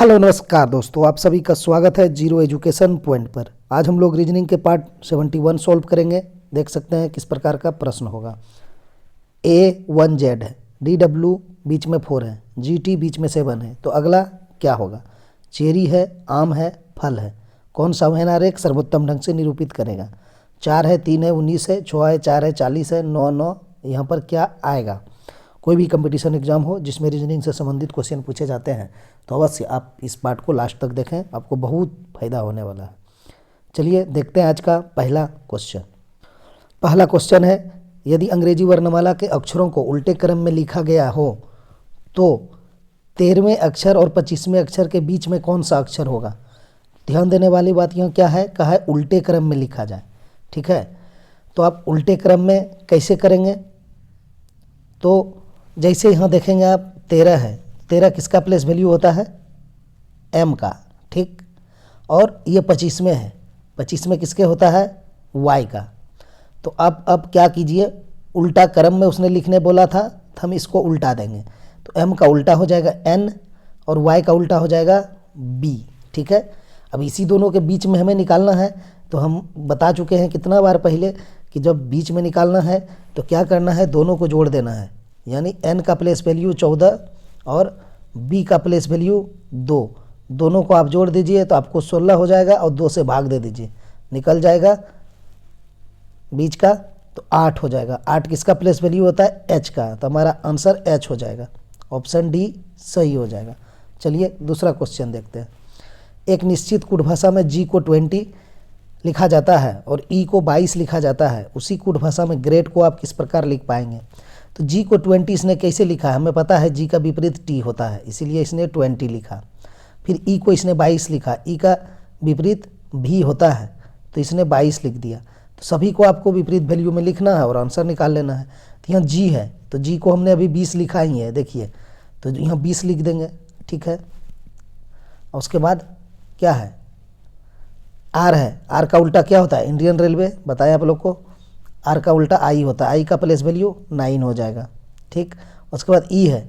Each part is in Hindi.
हेलो नमस्कार दोस्तों, आप सभी का स्वागत है जीरो एजुकेशन पॉइंट पर। आज हम लोग रीजनिंग के पार्ट 71 सॉल्व करेंगे। देख सकते हैं किस प्रकार का प्रश्न होगा। A1Z है, DW बीच में 4 है, GT बीच में 7 है, तो अगला क्या होगा? चेरी है, आम है, फल है, कौन सा वहन आरेख सर्वोत्तम ढंग से निरूपित करेगा? 4 है, 3 है, 19 है, 6 है, 4 है, 40 है, 9 9, यहाँ पर क्या आएगा? कोई भी कंपटीशन एग्जाम हो जिसमें रीजनिंग से संबंधित क्वेश्चन पूछे जाते हैं तो अवश्य आप इस पार्ट को लास्ट तक देखें, आपको बहुत फायदा होने वाला है। चलिए देखते हैं आज का पहला क्वेश्चन। पहला क्वेश्चन है, यदि अंग्रेजी वर्णमाला के अक्षरों को उल्टे क्रम में लिखा गया हो तो 13वें अक्षर और 25वें अक्षर के बीच में कौन सा अक्षर होगा? ध्यान देने वाली बात यहाँ क्या है, कहा है उल्टे क्रम में लिखा जाए। ठीक है, तो आप उल्टे क्रम में कैसे करेंगे? तो जैसे यहाँ देखेंगे आप 13 है, 13 किसका प्लेस वैल्यू होता है? m का। ठीक, और ये 25 में है, 25 में किसके होता है? y का। तो आप अब क्या कीजिए, उल्टा क्रम में उसने लिखने बोला था तो हम इसको उल्टा देंगे। तो m का उल्टा हो जाएगा n और y का उल्टा हो जाएगा b। ठीक है, अब इसी दोनों के बीच में हमें निकालना है। तो हम बता चुके हैं कितना बार पहले कि जब बीच में निकालना है तो क्या करना है, दोनों को जोड़ देना है। यानी n का प्लेस वैल्यू 14 और b का प्लेस वैल्यू 2, दोनों को आप जोड़ दीजिए तो आपको 16 हो जाएगा और 2 से भाग दे दीजिए, निकल जाएगा बीच का, तो 8 हो जाएगा। 8 किसका प्लेस वैल्यू होता है? h का, तो हमारा आंसर h हो जाएगा। ऑप्शन डी सही हो जाएगा। चलिए दूसरा क्वेश्चन देखते हैं। एक निश्चित कूट भाषा में g को 20 लिखा जाता है और e को 22 लिखा जाता है, उसी कूट भाषा में ग्रेड को आप किस प्रकार लिख पाएंगे? तो g को 20 इसने कैसे लिखा है? हमें पता है g का विपरीत t होता है, इसीलिए इसने 20 लिखा। फिर e को इसने 22 लिखा, e का विपरीत v होता है तो इसने 22 लिख दिया। तो सभी को आपको विपरीत वैल्यू में लिखना है और आंसर निकाल लेना है। तो यहाँ g है तो g को हमने अभी 20 लिखा ही है, देखिए, तो यहाँ 20 लिख देंगे। ठीक है, और उसके बाद क्या है? r है, r का उल्टा क्या होता है? इंडियन रेलवे, बताया आप लोग को। r का उल्टा i होता है, i का प्लेस वैल्यू 9 हो जाएगा। ठीक, उसके बाद e है,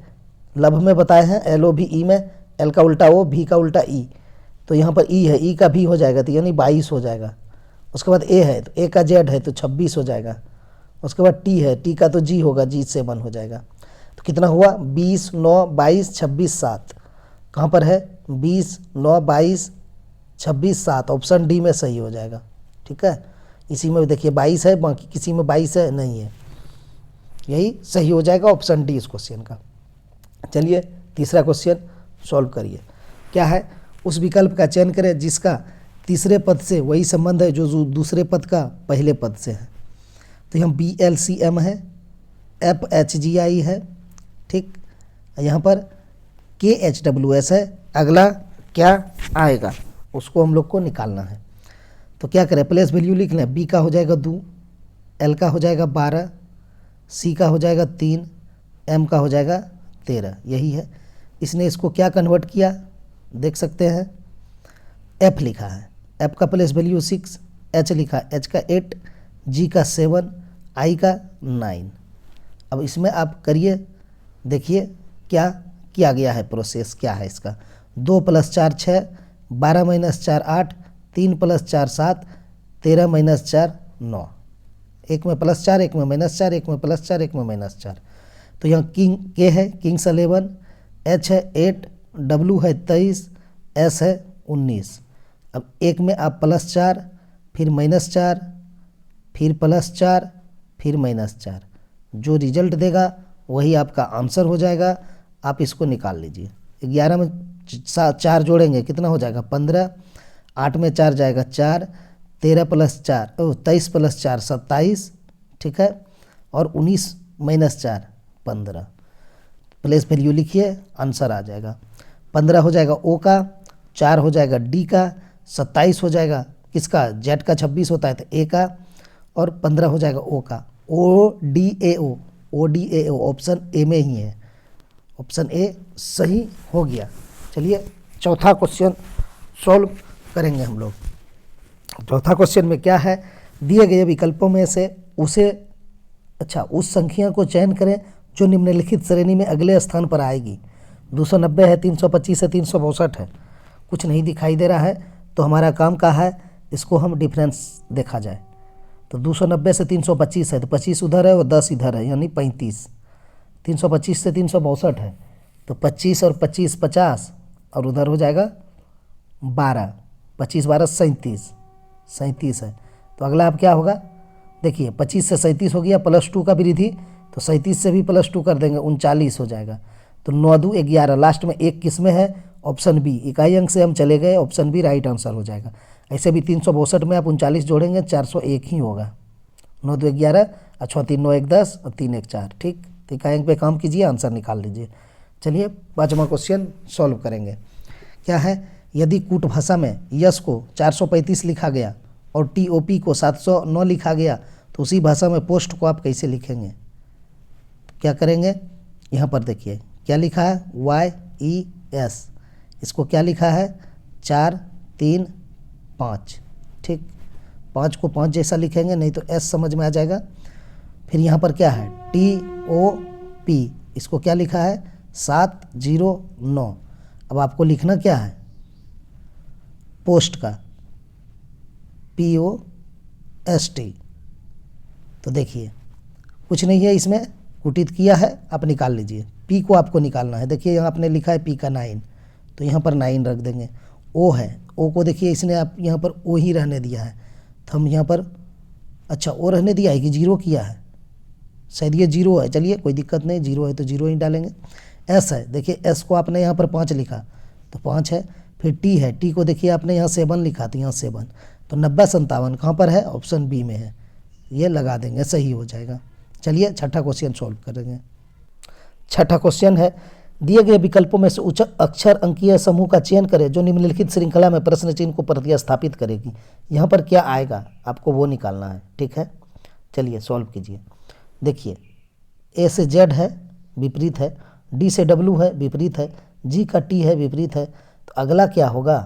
लभ में बताए हैं LOVE में, l का उल्टा o, v का उल्टा e, तो यहाँ पर e है, e का v हो जाएगा तो यानी 22 हो जाएगा। उसके बाद a है तो a का z है तो 26 हो जाएगा। उसके बाद t है, t का तो g होगा, g से 1 हो जाएगा। तो कितना हुआ? 20 9 22 26 7, कहाँ पर है? 20 9 22 26 7, ऑप्शन डी में सही हो जाएगा। ठीक है, इसी में देखिए 22 है, बाकी किसी में 22 है नहीं है, यही सही हो जाएगा, ऑप्शन डी इस क्वेश्चन का। चलिए तीसरा क्वेश्चन सॉल्व करिए। क्या है? उस विकल्प का चयन करें जिसका तीसरे पद से वही संबंध है जो दूसरे पद का पहले पद से है। तो यहाँ BLCM है, FHGI है, ठीक, यहाँ पर KHWS है। अगला क्या आएगा उसको हम लोग को निकालना है। तो क्या करें, प्लेस वैल्यू लिख लें। b का हो जाएगा 2, l का हो जाएगा 12, c का हो जाएगा 3, m का हो जाएगा 13, यही है। इसने इसको क्या कन्वर्ट किया देख सकते हैं, f लिखा है, f का प्लेस वैल्यू 6, h लिखा, h का 8, g का 7, i का 9। अब इसमें आप करिए, देखिए क्या किया गया है, प्रोसेस क्या है इसका। 2 + 4 6, 12 - 4 8, 3 + 4 7, 13 - 4 9, एक में +4 एक में -4, एक में +4 एक में -4। तो यहाँ किंग के है, किंग्स 11, h है 8, w है 23, s है 19। अब एक में आप +4 फिर -4 फिर +4 फिर -4, जो रिजल्ट देगा वही आपका आंसर हो जाएगा। आप इसको निकाल लीजिए। 11 में 4 जोड़ेंगे कितना हो जाएगा? 15, 8 में 4 जाएगा 4, 13 + 4 23 + 4 27, ठीक है, और 19 - 4 15। प्लेस वैल्यू लिखिए, आंसर आ जाएगा। 15 हो जाएगा ओ का, 4 हो जाएगा डी का, 27 हो जाएगा किसका? जेड का 26 होता है तो ए का, और 15 हो जाएगा ओ का। ODAO, ODAO ऑप्शन ए में ही है, ऑप्शन ए सही हो गया। चलिए चौथा क्वेश्चन सॉल्व करेंगे हम लोग। चौथा क्वेश्चन में क्या है, दिए गए विकल्पों में से उस संख्या को चयन करें जो निम्नलिखित श्रेणी में अगले स्थान पर आएगी। 290 है, 325 है, 362 है, कुछ नहीं दिखाई दे रहा है, तो हमारा काम क्या है, इसको हम डिफरेंस देखा जाए। तो 290 से 325 है, तो 25 उधर है और 10 इधर है, यानी 35। 325 से 362 है, तो 25 और 25 50, और उधर हो जाएगा 12, 25 12 37, 37 है। तो अगला अब क्या होगा, देखिए 25 से 37 हो गया, +2 का वृद्धि, तो 37 से भी +2 कर देंगे, 39 हो जाएगा। तो 9 2 11, लास्ट में एक किस में है, ऑप्शन बी, इकाई अंक से हम चले गए, ऑप्शन बी राइट आंसर हो जाएगा। ऐसे भी 362 में आप 39 जोड़ेंगे, 401 ही होगा। 9 2 11, और 6 3 9 1 10, और 3 1 4, ठीक। तो इकाई अंक पे काम कीजिए, आंसर निकाल लीजिए। चलिए 5वां क्वेश्चन सॉल्व करेंगे। क्या है, यदि कूट भाषा में यस को 435 लिखा गया और TOP को 709 लिखा गया, तो उसी भाषा में पोस्ट को आप कैसे लिखेंगे। तो क्या करेंगे, यहाँ पर देखिए क्या लिखा है, YES, इसको क्या लिखा है, 4 3 5, ठीक। 5 को 5 जैसा लिखेंगे, नहीं तो S समझ में आ जाएगा। फिर यहाँ पर क्या है, TOP, इसको क्या लिखा है, 709। अब आपको लिखना क्या है, पोस्ट का POST। तो देखिए कुछ नहीं है, इसमें कुटित किया है, आप निकाल लीजिए। P को आपको निकालना है, देखिए यहाँ आपने लिखा है P का 9, तो यहाँ पर 9 रख देंगे। O है, O को देखिए इसने आप यहाँ पर O ही रहने दिया है, तो हम यहाँ पर, अच्छा O रहने दिया है कि 0 किया है, शायद ये 0 है, चलिए कोई दिक्कत नहीं, 0 है तो 0 ही डालेंगे। S है, देखिए S को आपने यहाँ पर 5 लिखा, तो 5 है। फिर T है, T को देखिए आपने यहाँ 7 लिखा, तो यहाँ 7, तो 90 57 कहाँ पर है, ऑप्शन बी में है, ये लगा देंगे, सही हो जाएगा। चलिए छठा क्वेश्चन सॉल्व करेंगे। छठा क्वेश्चन है, दिए गए विकल्पों में से उच्च अक्षर अंकीय समूह का चयन करें जो निम्नलिखित श्रृंखला में प्रश्न चिन्ह को प्रतिस्थापित करेगी। यहाँ पर क्या आएगा, आपको वो निकालना है, ठीक है। चलिए सॉल्व कीजिए। देखिए A से Z है, विपरीत है, D से W है, विपरीत है, G का T है, विपरीत है। तो अगला क्या होगा,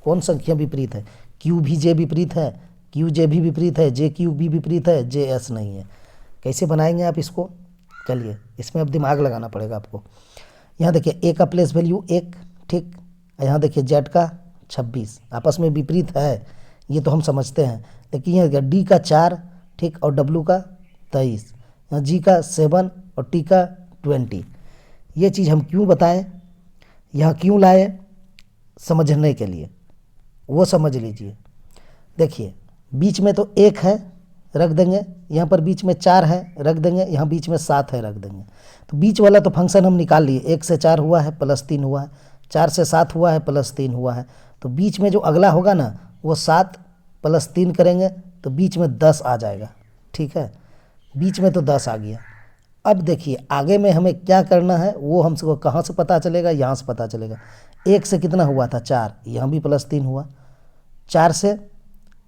कौन संख्या विपरीत है, Q भी J विपरीत है, QJ भी विपरीत है, JQ भी विपरीत है, JS नहीं है। कैसे बनाएंगे आप इसको, चलिए इसमें अब दिमाग लगाना पड़ेगा आपको। यहाँ देखिए A का प्लेस वैल्यू 1, ठीक। यहाँ देखिए Z का 26, आपस में विपरीत है, ये तो हम समझते हैं, लेकिन यहाँ D का 4, ठीक, और W का 23, यहाँ G का 7 और T का 20। ये चीज़ हम क्यों बताएं, यहाँ क्यों लाए, समझने के लिए, वो समझ लीजिए। देखिए बीच में तो 1 है, रख देंगे, यहाँ पर बीच में 4 है, रख देंगे, यहाँ बीच में 7 है, रख देंगे। तो बीच वाला तो फंक्शन हम निकाल लिए, 1 से 4 हुआ है, +3 हुआ है, 4 से 7 हुआ है, +3 हुआ है। तो बीच में जो अगला होगा ना, वो 7 + 3 करेंगे, तो बीच में 10 आ जाएगा, ठीक है। बीच में तो 10 आ गया। अब देखिए आगे में हमें क्या करना है, वो हमको कहाँ से पता चलेगा, यहाँ से पता चलेगा। 1 से कितना हुआ था, 4, यहाँ भी +3 हुआ। 4 से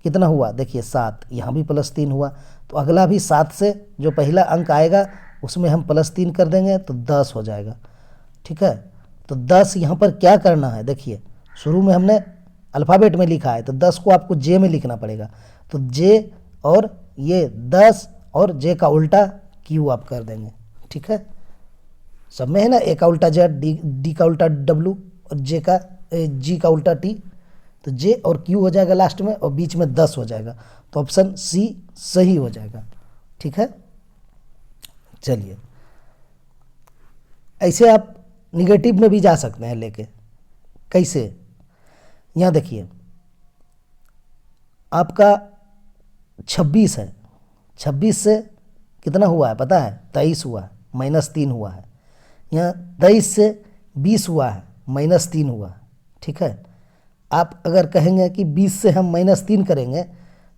कितना हुआ, देखिए 7, यहाँ भी +3 हुआ। तो अगला भी 7 से जो पहला अंक आएगा उसमें हम +3 कर देंगे, तो 10 हो जाएगा, ठीक है। तो 10 यहाँ पर क्या करना है, देखिए शुरू में हमने अल्फ़ाबेट में लिखा है, तो 10 को आपको J में लिखना पड़ेगा। तो J और ये 10 और J का उल्टा Q आप कर देंगे, ठीक है। सब में है ना, A का उल्टा Z, D का उल्टा W और G का उल्टा T, तो J और Q हो जाएगा लास्ट में, और बीच में 10 हो जाएगा। तो ऑप्शन C सही हो जाएगा, ठीक है। चलिए ऐसे आप निगेटिव में भी जा सकते हैं लेके, कैसे, यहाँ देखिए आपका 26 है, 26 से कितना हुआ है पता है, 23 हुआ है, -3 हुआ है। यहाँ 23 से 20 हुआ है, -3 हुआ है, ठीक है। आप अगर कहेंगे कि 20 से हम -3 करेंगे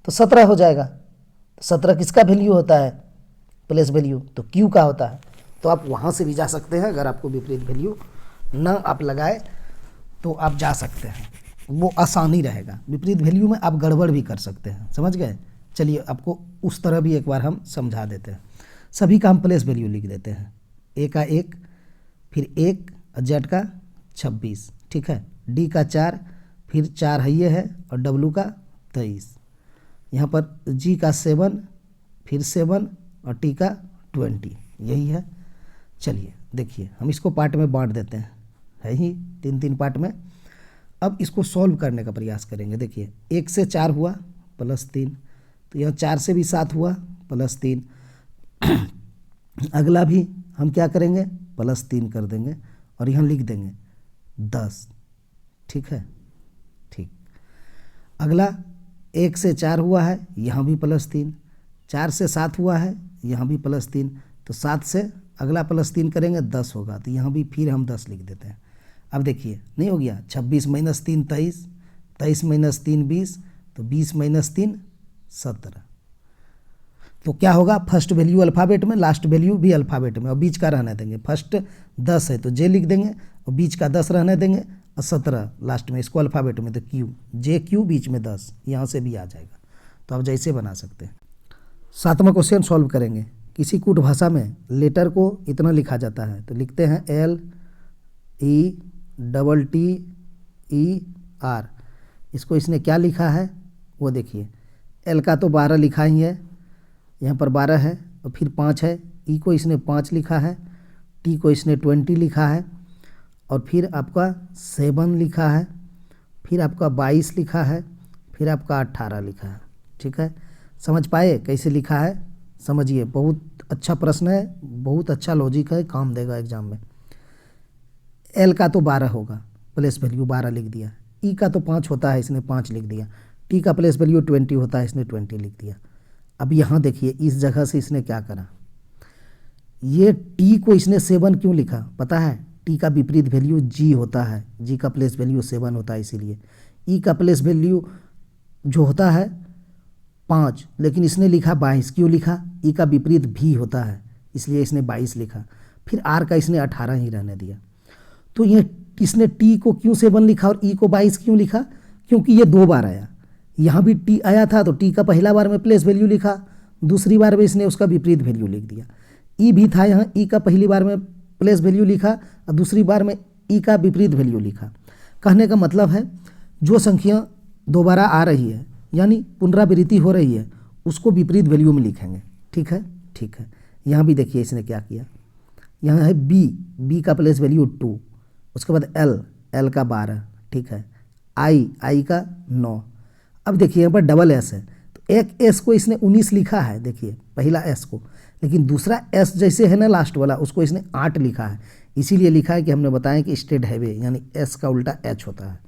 तो 17 हो जाएगा। तो 17 किसका वैल्यू होता है, प्लेस वैल्यू, तो Q का होता है। तो आप वहाँ से भी जा सकते हैं, अगर आपको विपरीत वैल्यू ना आप लगाए तो आप जा सकते हैं, वो आसानी रहेगा। विपरीत वैल्यू में आप गड़बड़ भी कर सकते हैं, समझ गए। चलिए आपको उस तरह भी एक बार हम समझा देते हैं। सभी का हम प्लेस वैल्यू लिख देते हैं, A का 1, फिर 1, Z का 26, ठीक है, D का 4, फिर 4 है ये है, और W का 23, यहाँ पर G का 7, फिर 7 और T का 20, यही है। चलिए देखिए हम इसको पार्ट में बांट देते हैं, है ही 3-3 पार्ट में। अब इसको सॉल्व करने का प्रयास करेंगे। देखिए 1 से 4 हुआ +3, तो यहाँ 4 से भी 7 हुआ +3। अगला भी हम क्या करेंगे, +3 कर देंगे और यहाँ लिख देंगे 10। ठीक है, ठीक। अगला 1 से 4 हुआ है, यहाँ भी +3। 4 से 7 हुआ है, यहाँ भी +3। तो 7 से अगला +3 करेंगे 10 होगा, तो यहाँ भी फिर हम 10 लिख देते हैं। अब देखिए नहीं हो गया, 26 - 3 23, 23 - 3 20, तो 20 - 3 17। तो क्या होगा, फर्स्ट वैल्यू अल्फ़ाबेट में, लास्ट वैल्यू भी अल्फ़ाबेट में, और बीच का रहने देंगे। फर्स्ट 10 है तो जे लिख देंगे, और बीच का 10 रहने देंगे, और 17 लास्ट में, इसको अल्फ़ाबेट में तो क्यू, जे क्यू, बीच में 10, यहाँ से भी आ जाएगा। तो आप जैसे बना सकते हैं। 7वां क्वेश्चन सॉल्व करेंगे। किसी कूट भाषा में लेटर को इतना लिखा जाता है, तो लिखते हैं LETTER। इसको इसने क्या लिखा है वो देखिए, एल का तो 12 लिखा ही है, यहाँ पर 12 है, और फिर 5 है। ई को इसने 5 लिखा है, टी को इसने 20 लिखा है, और फिर आपका 7 लिखा है, फिर आपका 22 लिखा है, फिर आपका 18 लिखा है। ठीक है, समझ पाए कैसे लिखा है, समझिए। बहुत अच्छा प्रश्न है, बहुत अच्छा लॉजिक है, काम देगा एग्जाम में। एल का तो 12 होगा, प्लेस वैल्यू 12 लिख दिया। ई का तो 5 होता है, इसने 5 लिख दिया। टी का प्लेस वैल्यू 20 होता है, इसने 20 लिख दिया। अब यहाँ देखिए इस जगह से इसने क्या करा, ये टी को इसने 7 क्यों लिखा पता है? टी का विपरीत वैल्यू जी होता है, जी का प्लेस वैल्यू 7 होता है इसीलिए। ई का प्लेस वैल्यू जो होता है 5, लेकिन इसने लिखा 22 क्यों लिखा? ई का विपरीत भी होता है, इसलिए इसने 22 लिखा। फिर आर का इसने 18 ही रहने दिया। तो ये इसने टी को क्यों 7 लिखा और ई को 22 क्यों लिखा? क्योंकि ये 2 बार आया। यहाँ भी टी आया था तो टी का पहला बार में प्लेस वैल्यू लिखा, दूसरी बार में इसने उसका विपरीत वैल्यू लिख दिया। ई भी था यहाँ, ई का पहली बार में प्लेस वैल्यू लिखा और दूसरी बार में ई का विपरीत वैल्यू लिखा। कहने का मतलब है जो संख्या दोबारा आ रही है यानी पुनरावृत्ति हो रही है उसको विपरीत वैल्यू में लिखेंगे। ठीक है, ठीक है। यहाँ भी देखिए इसने क्या किया, यहाँ है बी, बी का प्लेस वैल्यू 2, उसके बाद एल, एल का 12, ठीक है, आई, आई का 9। अब देखिए यहाँ पर डबल एस है तो एक एस को इसने 19 लिखा है, देखिए पहला एस को, लेकिन दूसरा एस जैसे है ना लास्ट वाला उसको इसने 8 लिखा है। इसीलिए लिखा है कि हमने बताया कि स्टेट हाईवे यानी एस का उल्टा एच होता है,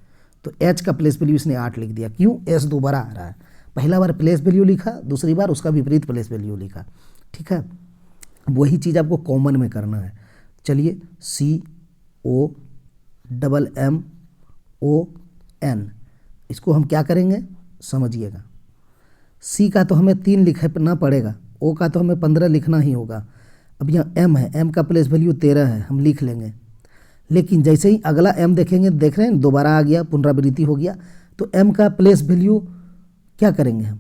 तो एच का प्लेस वैल्यू इसने 8 लिख दिया। क्यों? एस दोबारा आ रहा है, पहला बार प्लेस वैल्यू लिखा, दूसरी बार उसका विपरीत प्लेस वैल्यू लिखा। ठीक है, वही चीज़ आपको कॉमन में करना है। चलिए COMMON, इसको हम क्या करेंगे समझिएगा। सी का तो हमें 3 लिखना पड़ेगा, ओ का तो हमें 15 लिखना ही होगा। अब यहाँ एम है, एम का प्लेस वैल्यू 13 है, हम लिख लेंगे। लेकिन जैसे ही अगला एम देखेंगे, देख रहे हैं दोबारा आ गया, पुनरावृत्ति हो गया, तो एम का प्लेस वैल्यू क्या करेंगे, हम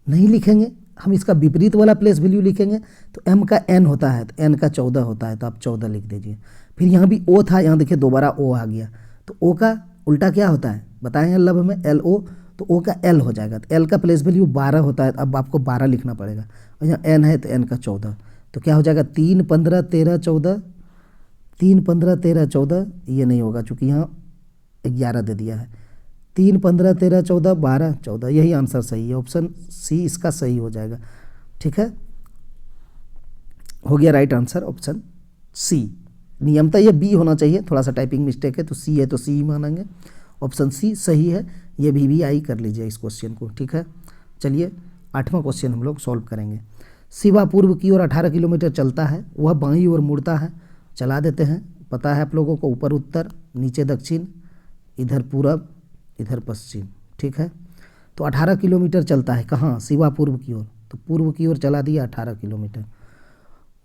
नहीं लिखेंगे, हम इसका विपरीत वाला प्लेस वैल्यू लिखेंगे। तो एम का एन होता है तो एन का 14 होता है, तो आप 14 लिख दीजिए। फिर यहाँ भी ओ था, यहाँ देखिए दोबारा ओ आ गया, तो ओ का उल्टा क्या होता है बताएंगे लब में, एल ओ, तो ओ का एल हो जाएगा। तो एल का प्लेस वैल्यू 12 होता है, अब आपको 12 लिखना पड़ेगा। और यहाँ एन है तो एन का 14, तो क्या हो जाएगा 3 15 13 14, 3 15 13 14, ये नहीं होगा चूँकि यहाँ 11 दे दिया है। 3 15 13 14 12 14, यही आंसर सही है, ऑप्शन सी इसका सही हो जाएगा। ठीक है, हो गया राइट आंसर ऑप्शन सी। नियमतः ये बी होना चाहिए, थोड़ा सा टाइपिंग मिस्टेक है तो सी है तो सी ही मानेंगे। ऑप्शन सी सही है, ये भी आई कर लीजिए इस क्वेश्चन को। ठीक है, चलिए 8वां क्वेश्चन हम लोग सॉल्व करेंगे। शिवा पूर्व की ओर 18 किलोमीटर चलता है, वह बाईं ओर मुड़ता है। चला देते हैं, पता है आप लोगों को, ऊपर उत्तर, नीचे दक्षिण, इधर पूरब, इधर पश्चिम। ठीक है, तो 18 किलोमीटर चलता है, कहाँ? शिवा पूर्व की ओर, तो पूर्व की ओर चला दिया 18 किलोमीटर।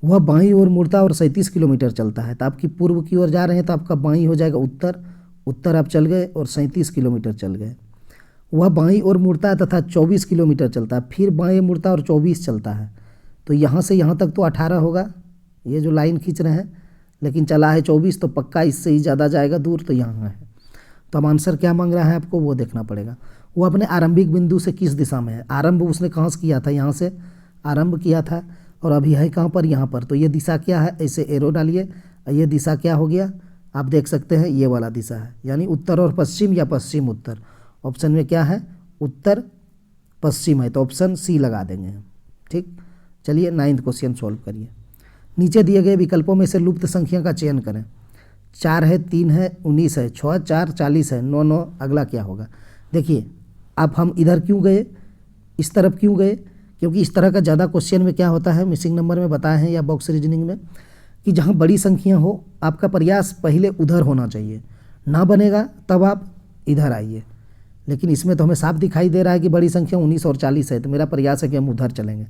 वह बाईं ओर मुड़ता और 37 किलोमीटर चलता है, तो आपकी पूर्व की ओर जा रहे हैं तो आपका बाईं हो जाएगा उत्तर, उत्तर आप चल गए और 37 किलोमीटर चल गए। वह बाईं ओर मुड़ता है तथा 24 किलोमीटर चलता है, फिर बाएं मुड़ता और 24 चलता है, तो यहाँ से यहाँ तक तो 18 होगा, ये जो लाइन खींच रहे हैं, लेकिन चला है 24, तो पक्का इससे ही ज़्यादा जाएगा दूर, तो यहाँ है। तो अब आंसर क्या मांग रहा है आपको वो देखना पड़ेगा। वो अपने आरंभिक बिंदु से किस दिशा में है? आरंभ उसने कहाँ से किया था? यहाँ से आरंभ किया था, और अभी है कहाँ पर? यहाँ पर। तो ये दिशा क्या है? ऐसे एरो डालिए, ये दिशा क्या हो गया? आप देख सकते हैं ये वाला दिशा है, यानी उत्तर और पश्चिम या पश्चिम उत्तर। ऑप्शन में क्या है, उत्तर पश्चिम है, तो ऑप्शन सी लगा देंगे हम। ठीक, चलिए 9th क्वेश्चन सॉल्व करिए। नीचे दिए गए विकल्पों में से लुप्त संख्या का चयन करें। 4 है, 3 है, 19 है, 6 4 40 है, 9 9, अगला क्या होगा। देखिए अब हम इधर क्यों गए, इस तरफ क्यों गए, क्योंकि इस तरह का ज़्यादा क्वेश्चन में क्या होता है, मिसिंग नंबर में बताए हैं या बॉक्स रीजनिंग में, कि जहाँ बड़ी संख्या हो आपका प्रयास पहले उधर होना चाहिए, ना बनेगा तब आप इधर आइए। लेकिन इसमें तो हमें साफ दिखाई दे रहा है कि बड़ी संख्या 19 और 40 है, तो मेरा प्रयास है कि हम उधर चलेंगे।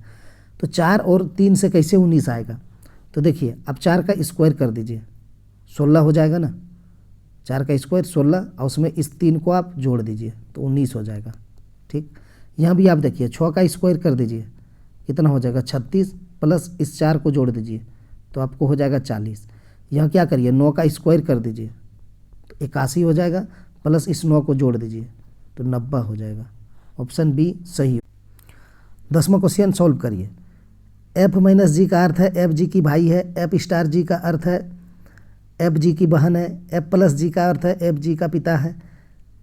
तो 4 और 3 से कैसे 19 आएगा, तो देखिए अब 4 का स्क्वायर कर दीजिए, 16 हो जाएगा ना। 4 का स्क्वायर 16 और उसमें इस 3 को आप जोड़ दीजिए तो 19 हो जाएगा। ठीक, यहाँ भी आप देखिए 6 का स्क्वायर कर दीजिए, कितना हो जाएगा 36, प्लस इस 4 को जोड़ दीजिए तो आपको हो जाएगा 40। यहाँ क्या करिए 9 का स्क्वायर कर दीजिए तो 81 हो जाएगा, प्लस इस 9 को जोड़ दीजिए तो 90 हो जाएगा। ऑप्शन बी सही। 10वां क्वेश्चन सॉल्व करिए। एफ माइनस जी का अर्थ है एफ जी की भाई है, एफ स्टार जी का अर्थ है एफ जी की बहन है, एफ प्लस जी का अर्थ है एफ जी का पिता है,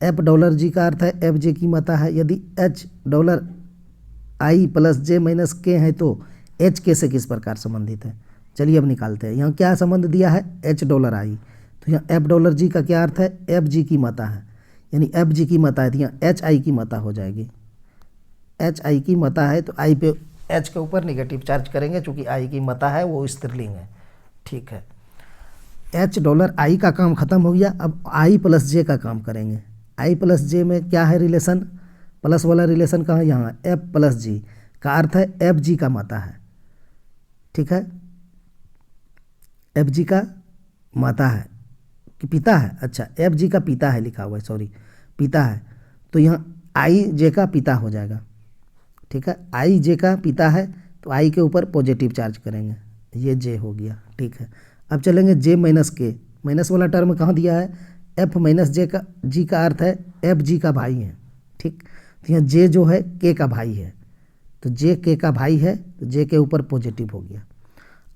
एफ डॉलर जी का अर्थ है एफ जे की माता है। यदि H dollar I plus J minus के है तो एच के से किस प्रकार संबंधित है। चलिए अब निकालते हैं। यहाँ क्या संबंध दिया है, एच डॉलर आई, तो यहाँ एफ डॉलर जी का क्या अर्थ है, एफ जी की माता है, यानी एफ जी की माता है तो यहाँ एच आई की माता हो जाएगी। एच आई की माता है तो आई पे एच के ऊपर निगेटिव चार्ज करेंगे, चूँकि आई की माता है वो स्त्रीलिंग है। ठीक है, एच डॉलर आई का काम खत्म हो गया। अब आई प्लस जे का काम करेंगे। आई प्लस जे में क्या है रिलेशन, प्लस वाला रिलेशन कहाँ, यहाँ एफ प्लस जी का अर्थ है एफ जी का माता है। ठीक है, एफ जी का माता है कि पिता है, अच्छा एफ जी का पिता है लिखा हुआ है, सॉरी पिता है, तो यहाँ आई जे का पिता हो जाएगा। ठीक है, आई जे का पिता है तो आई के ऊपर पॉजिटिव चार्ज करेंगे, ये जे हो गया। ठीक है, अब चलेंगे जे माइनस के, माइनस वाला टर्म कहाँ दिया है, एफ माइनस जे का जी का अर्थ है एफ जी का भाई है। ठीक, तो यहाँ जे जो है के का भाई है, तो जे के का भाई है तो जे के ऊपर पॉजिटिव हो गया।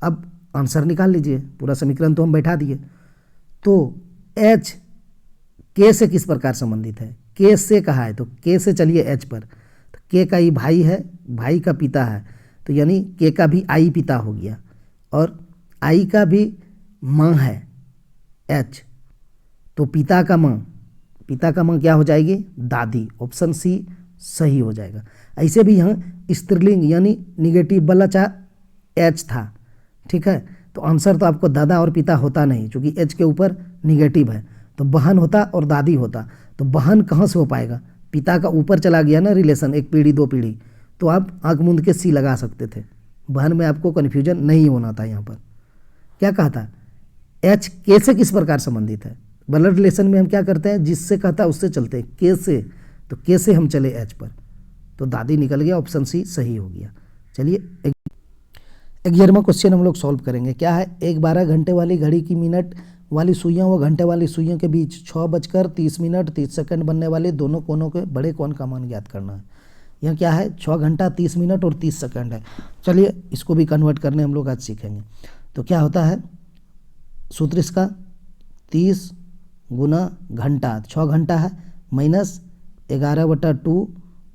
अब आंसर निकाल लीजिए, पूरा समीकरण तो हम बैठा दिए। तो एच के से किस प्रकार संबंधित है, के से कहा है तो के से चलिए एच पर, तो के का ही भाई है, भाई का पिता है, तो यानी के का भी आई पिता हो गया और आई का भी माँ है एच, तो पिता का माँ क्या हो जाएगी, दादी। ऑप्शन सी सही हो जाएगा। ऐसे भी यहाँ स्त्रीलिंग यानी निगेटिव वाला चाहे एच था। ठीक है, तो आंसर तो आपको दादा और पिता होता नहीं, क्योंकि एच के ऊपर निगेटिव है, तो बहन होता और दादी होता। तो बहन कहाँ से हो पाएगा, पिता का ऊपर चला गया ना रिलेशन, एक पीढ़ी 2 पीढ़ी, तो आप आंख मूंद के सी लगा सकते थे। बहन में आपको कन्फ्यूजन नहीं होना था। यहाँ पर क्या कहा था, एच के से किस प्रकार संबंधित है। ब्लड रिलेशन में हम क्या करते हैं, जिससे कहता है उससे चलते हैं, के से, तो के से हम चले एच पर, तो दादी निकल गया। ऑप्शन सी सही हो गया। चलिए 11वां क्वेश्चन हम लोग सॉल्व करेंगे। क्या है, एक 12 घंटे वाली घड़ी की मिनट वाली सुइयां व घंटे वाली सुइयों के बीच 6:30 बनने वाले दोनों कोनों के बड़े कोण का मान ज्ञात करना है। यहाँ क्या है, 6 घंटा 30 मिनट और 30 सेकंड है। चलिए इसको भी कन्वर्ट करने हम लोग आज सीखेंगे। तो क्या होता है सूत्र इसका, 30 गुना घंटा, 6 घंटा है, माइनस 11/2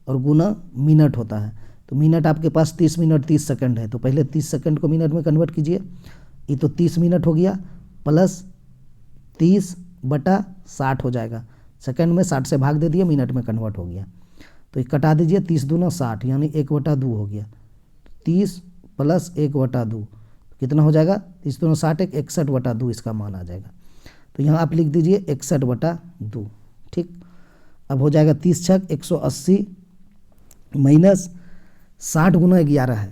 और गुना मिनट होता है। तो मिनट आपके पास 30 मिनट 30 सेकंड है, तो पहले 30 सेकंड को मिनट में कन्वर्ट कीजिए। ये तो 30 मिनट हो गया, प्लस 30/60 हो जाएगा। सेकंड में 60 से भाग दे दिए, मिनट में कन्वर्ट हो गया। तो ये कटा दीजिए, 30 दूना 60 यानी 1/2 हो गया। 30 प्लस 1/2 कितना हो जाएगा, 30 दूना 60, 61/2 इसका मान आ जाएगा। तो यहाँ आप लिख दीजिए 61/2। ठीक, अब हो जाएगा 30 छक 180 माइनस 60 गुना 11 है,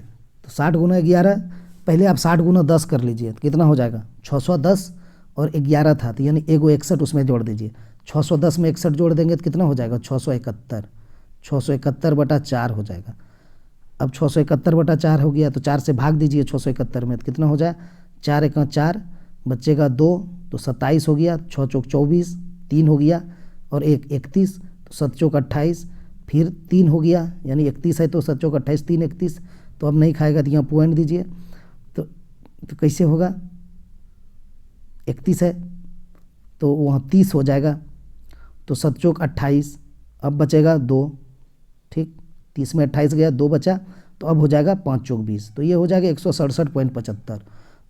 तो 60 गुना 11, पहले आप 60 गुना 10 कर लीजिए, तो कितना हो जाएगा 610 और 11 था, तो यानी एगो 61 उसमें जोड़ दीजिए। 610 में 61 जोड़ देंगे तो कितना हो जाएगा 671, 671/4 हो जाएगा। अब 671/4 हो गया, तो 4 से भाग दीजिए 671 में, तो कितना हो जाए 4 × 4 बच्चेगा 2, तो 27 हो गया। 6 चौक 24, 3 हो गया और 1 31, तो 7 चौक 28, फिर 3 हो गया, यानी 31 है तो 7 चौक 28, 3 31, तो अब नहीं खाएगा तो यहाँ पॉइंट दीजिए। तो कैसे होगा, 31 है तो वहाँ 30 हो जाएगा, तो 7 चौक 28, अब बचेगा 2, ठीक, 30 में 28 गया, 2 बचा, तो अब हो जाएगा 5 चौक 20, तो ये हो जाएगा 167.75।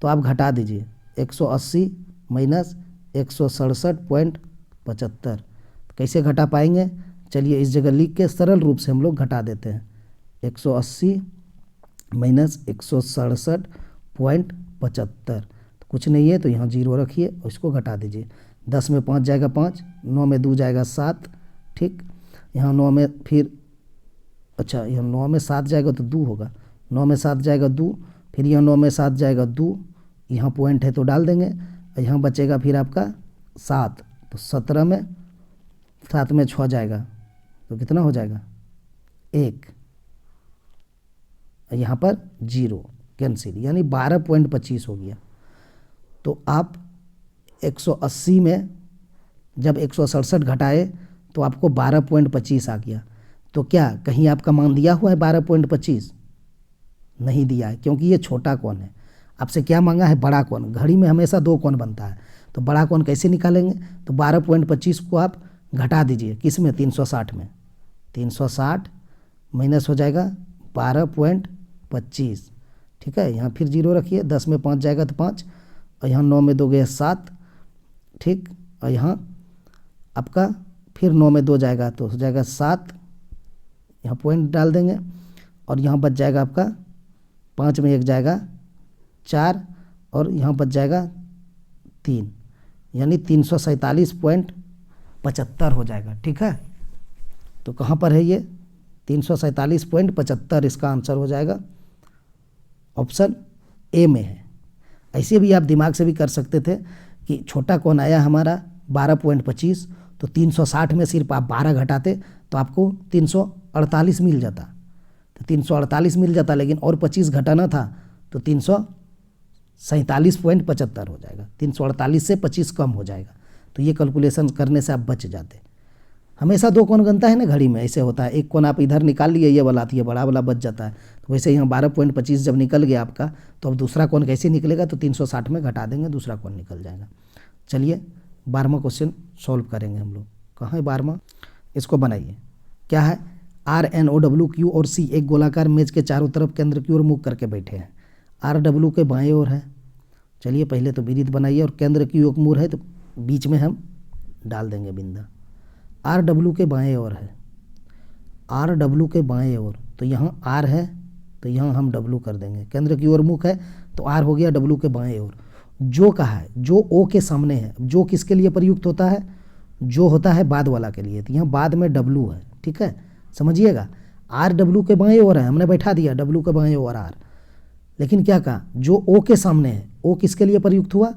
तो आप घटा दीजिए 180 माइनस 167.75, कैसे घटा पाएंगे? चलिए इस जगह लिख के सरल रूप से हम लोग घटा देते हैं। 180 माइनस 167.75, तो कुछ नहीं है, तो यहाँ 0 रखिए और इसको घटा दीजिए। 10 में 5 जाएगा 5, 9 में 2 जाएगा 7, ठीक, यहाँ 9 में फिर, अच्छा यहाँ 9 में 7 जाएगा तो 2 होगा, 9 में 7 जाएगा 2, फिर यहाँ 9 में 7 जाएगा 2, यहाँ पॉइंट है तो डाल देंगे, और यहाँ बचेगा फिर आपका 7, तो 17 में 7 में 6 जाएगा तो कितना हो जाएगा 1, यहाँ पर 0 कैंसिल, यानी 12.25 हो गया। तो आप 180 में जब 167 घटाए तो आपको 12.25 आ गया। तो क्या कहीं आपका मान दिया हुआ है 12.25? नहीं दिया है, क्योंकि ये छोटा कोण है। आपसे क्या मांगा है? बड़ा कोण। घड़ी में हमेशा 2 कोण बनता है, तो बड़ा कोण कैसे निकालेंगे? तो 12.25 को आप घटा दीजिए, किस में? 360 में। 360 माइनस हो जाएगा 12.25, ठीक है, यहाँ फिर 0 रखिए, 10 में 5 जाएगा तो 5, और यहाँ 9 में 2 गया 7, ठीक, और यहाँ आपका फिर 9 में 2 जाएगा तो हो जाएगा 7, यहाँ पॉइंट डाल देंगे, और यहाँ बच जाएगा आपका 5 में 1 जाएगा 4, और यहाँ बच जाएगा 3, यानी 347.75 हो जाएगा, ठीक है। तो कहाँ पर है ये? 347.75 इसका आंसर हो जाएगा, ऑप्शन ए में है। ऐसे भी आप दिमाग से भी कर सकते थे कि छोटा कोण आया हमारा 12.25, तो 360 में सिर्फ आप 12 घटाते तो आपको 348 मिल जाता, तो 348 मिल जाता, लेकिन और 25 घटाना था तो 347.75 हो जाएगा, 348 से 25 कम हो जाएगा। तो ये कैलकुलेशन करने से आप बच जाते। हमेशा 2 कोण बनता है ना घड़ी में, ऐसे होता है, एक कोण आप इधर निकाल लिए, ये वाला तो ये बड़ा वाला बच जाता है। तो वैसे यहाँ 12.25 जब निकल गया आपका, तो अब दूसरा कोण कैसे निकलेगा? तो 360 में घटा देंगे, दूसरा कोण निकल जाएगा। चलिए 12वां क्वेश्चन सॉल्व करेंगे हम लोग। कहाँ है 12वां? इसको बनाइए। क्या है? RNOW Q और C एक गोलाकार मेज के चारों तरफ केंद्र की ओर मुख करके बैठे हैं। RW के बाएं ओर है। चलिए पहले तो विदित बनाइए, और केंद्र की ओर मूर है तो बीच में हम डाल देंगे बिंदा। RW के बाएं ओर है, RW के बाएं ओर, तो यहाँ R है तो यहाँ हम W कर देंगे। केंद्र की ओर मुख है तो R हो गया W के बाएं ओर। जो कहा है, जो O के सामने है, जो किसके लिए प्रयुक्त होता है? जो होता है बाद वाला के लिए, तो यहाँ बाद में W है, ठीक है, समझिएगा। RW के बाएं ओर है, हमने बैठा दिया W के बाएं ओर R, लेकिन क्या कहा? जो O के सामने है, O किसके लिए प्रयुक्त हुआ?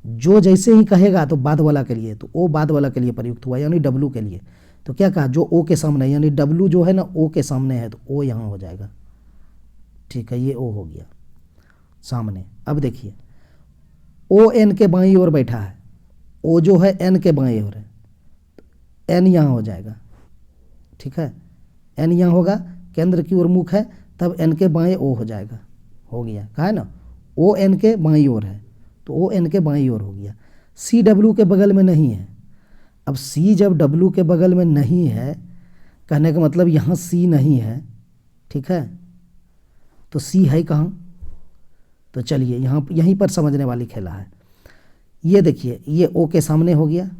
जो जैसे ही कहेगा तो बाद वाला के लिए, तो O बाद वाला के लिए प्रयुक्त हुआ, यानी W के लिए। तो क्या कहा? जो O के सामने, यानी W जो है ना O के सामने है, तो O यहाँ हो जाएगा, ठीक है, ये O हो गया सामने। अब देखिए O N के बाईं ओर बैठा है, O जो है N के बाईं ओर है, तो N यहाँ हो जाएगा, ठीक है, N यहाँ होगा, केंद्र की ओर मुख है तब N के बाएं O हो जाएगा, हो गया, कहा है ना, O N के बाईं ओर है तो O N के बाईं ओर हो गया। C W के बगल में नहीं है। अब C जब W के बगल में नहीं है, कहने का मतलब यहाँ C नहीं है, ठीक है, तो C है कहाँ? तो चलिए यहाँ यहीं पर समझने वाली खेला है। ये देखिए, ये O के सामने हो गया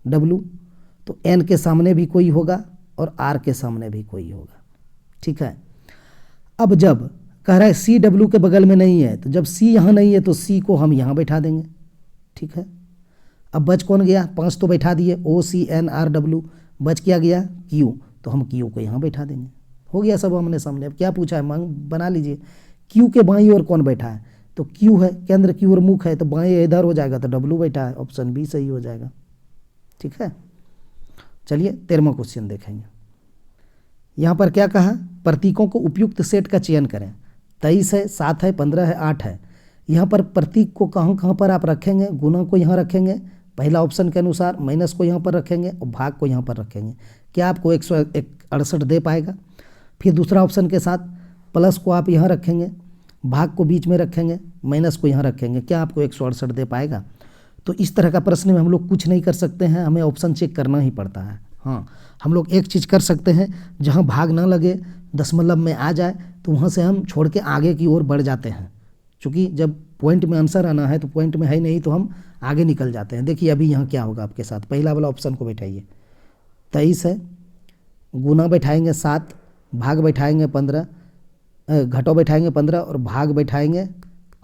W, तो N के सामने भी कोई होगा और R के सामने भी कोई होगा, ठीक है। अब जब कह रहा है C W के बगल में नहीं है, तो जब C यहाँ नहीं है तो C को हम यहाँ बैठा देंगे, ठीक है। अब बच कौन गया? 5 तो बैठा दिए, O C N R W, बच क्या गया? Q, तो हम Q को यहाँ बैठा देंगे, हो गया सब हमने सामने। अब क्या पूछा है? मांग बना लीजिए। Q के बाईं ओर कौन बैठा है? तो Q है, केंद्र की ओर मुख है, तो बाएं इधर हो जाएगा, तो W बैठा है, ऑप्शन बी सही हो जाएगा, ठीक है। चलिए 13वां क्वेश्चन देखेंगे। यहाँ पर क्या कहा? प्रतीकों को उपयुक्त सेट का चयन करें। 23 है, 7 है, 15 है, 8 है। यहाँ पर प्रतीक को कहाँ कहाँ पर आप रखेंगे? गुना को यहाँ रखेंगे पहला ऑप्शन के अनुसार, माइनस को यहाँ पर रखेंगे और भाग को यहाँ पर रखेंगे। क्या आपको 168 दे पाएगा? फिर दूसरा ऑप्शन के साथ प्लस को आप यहाँ रखेंगे, भाग को बीच में रखेंगे, माइनस को यहाँ रखेंगे, क्या आपको 168 दे पाएगा? तो इस तरह का प्रश्न में हम लोग कुछ नहीं कर सकते हैं, हमें ऑप्शन चेक करना ही पड़ता है। हाँ, हम लोग एक चीज़ कर सकते हैं, जहाँ भाग ना लगे, दशमलव में आ जाए तो वहाँ से हम छोड़ के आगे की ओर बढ़ जाते हैं। क्योंकि जब पॉइंट में आंसर आना है तो पॉइंट में है ही नहीं तो हम आगे निकल जाते हैं। देखिए अभी यहाँ क्या होगा आपके साथ, पहला वाला ऑप्शन को बैठाइए। 23 है, गुना बैठाएंगे 7, भाग बैठाएंगे 15, घटो बैठाएंगे 15 और भाग बैठाएंगे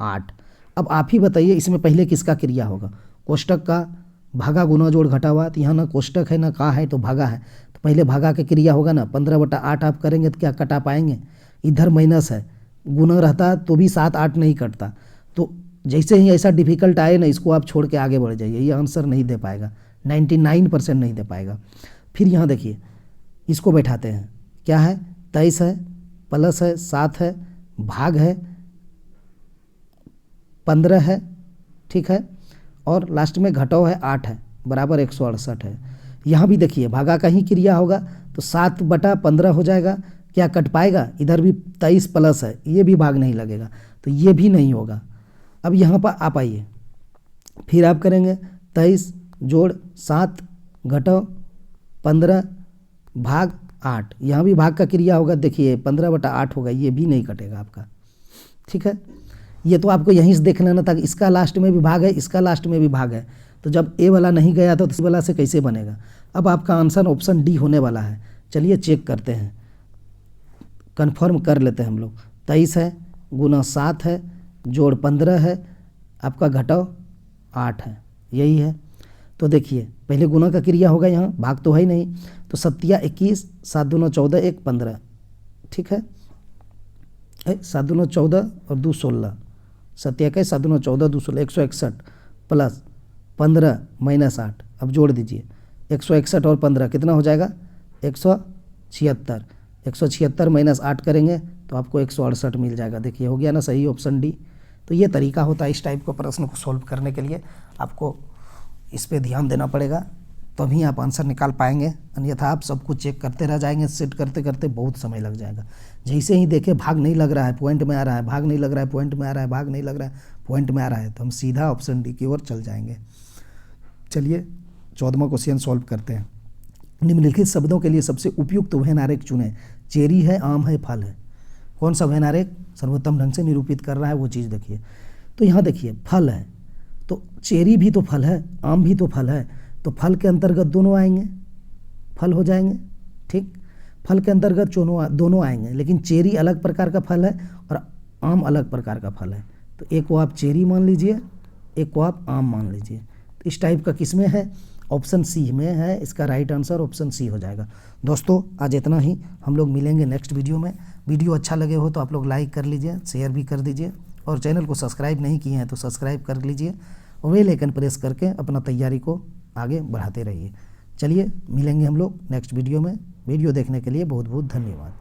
8। अब आप ही बताइए इसमें पहले किसका क्रिया होगा, कोष्टक का भागा गुना जोड़ घटा हुआ, तो यहाँ ना कोष्टक है ना का है तो भागा है, तो पहले भागा का क्रिया होगा ना। 15/8 आप करेंगे तो क्या कटा पाएंगे, इधर माइनस है, गुना रहता तो भी 7 8 नहीं कटता। तो जैसे ही ऐसा डिफिकल्ट आए ना, इसको आप छोड़ के आगे बढ़ जाइए, ये आंसर नहीं दे पाएगा, 99% नहीं दे पाएगा। फिर यहाँ देखिए इसको बैठाते हैं, क्या है 23 है, प्लस है 7 है, भाग है 15 है, ठीक है, और लास्ट में घटाव है 8 है, बराबर 168 है। यहाँ भी देखिए भागा का ही क्रिया होगा तो 7/15 हो जाएगा, क्या कट पाएगा, इधर भी 23 प्लस है, ये भी भाग नहीं लगेगा, तो ये भी नहीं होगा। अब यहाँ पर आप आइए, फिर आप करेंगे 23 जोड़ 7 घटाव 15 भाग 8, यहाँ भी भाग का क्रिया होगा, देखिए 15/8 होगा, ये भी नहीं कटेगा आपका, ठीक है। ये तो आपको यहीं से देख लेना था कि इसका लास्ट में भी भाग है, इसका लास्ट में भी भाग है, तो जब ए वाला नहीं गया तो इस वाला से कैसे बनेगा। अब आपका आंसर ऑप्शन डी होने वाला है। चलिए चेक करते हैं, कंफर्म कर लेते हैं हम लोग। 23 है, गुना 7 है, जोड़ 15 है, आपका घटाव 8 है, यही है। तो देखिए पहले गुना का क्रिया होगा, यहाँ भाग तो है ही नहीं, तो 7 या 21, 7 दूना 14, 1 15, ठीक है, 7 दूना 14 और 2 16, 7 या 7 दूना 14 2 16, 161 प्लस 15 माइनस 8, अब जोड़ दीजिए 161 और 15 कितना हो जाएगा 176, 176 माइनस 8 करेंगे तो आपको 168 मिल जाएगा। देखिए हो गया ना सही, ऑप्शन डी। तो ये तरीका होता है इस टाइप को प्रश्न को सॉल्व करने के लिए, आपको इस पे ध्यान देना पड़ेगा तभी आप आंसर निकाल पाएंगे, अन्यथा आप सब कुछ चेक करते रह जाएंगे, सेट करते करते बहुत समय लग जाएगा। जैसे ही देखें भाग नहीं लग रहा है पॉइंट में आ रहा है, भाग नहीं लग रहा है पॉइंट में आ रहा है, भाग नहीं लग रहा है पॉइंट में आ रहा है, तो हम सीधा ऑप्शन डी की ओर चल जाएंगे। चलिए 14वां क्वेश्चन सॉल्व करते हैं। निम्नलिखित शब्दों के लिए सबसे उपयुक्त वहन आरेख चुनें। चेरी है, आम है, फल है, कौन सा वहन आरेख सर्वोत्तम ढंग से निरूपित कर रहा है वो चीज़ देखिए। तो यहाँ देखिए फल है, तो चेरी भी तो फल है, आम भी तो फल है, तो फल के अंतर्गत दोनों आएंगे, फल हो जाएंगे, ठीक, फल के अंतर्गत दोनों आएंगे, लेकिन चेरी अलग प्रकार का फल है और आम अलग प्रकार का फल है, तो एक को आप चेरी मान लीजिए, एक को आप आम मान लीजिए। तो इस टाइप का किस में है, ऑप्शन सी में है, इसका राइट आंसर ऑप्शन सी हो जाएगा। दोस्तों आज इतना ही, हम लोग मिलेंगे नेक्स्ट वीडियो में। वीडियो अच्छा लगे हो तो आप लोग लाइक कर लीजिए, शेयर भी कर दीजिए, और चैनल को सब्सक्राइब नहीं किए हैं तो सब्सक्राइब कर लीजिए, और बेल आइकन प्रेस करके अपना तैयारी को आगे बढ़ाते रहिए। चलिए मिलेंगे हम लोग नेक्स्ट वीडियो में। वीडियो देखने के लिए बहुत बहुत धन्यवाद।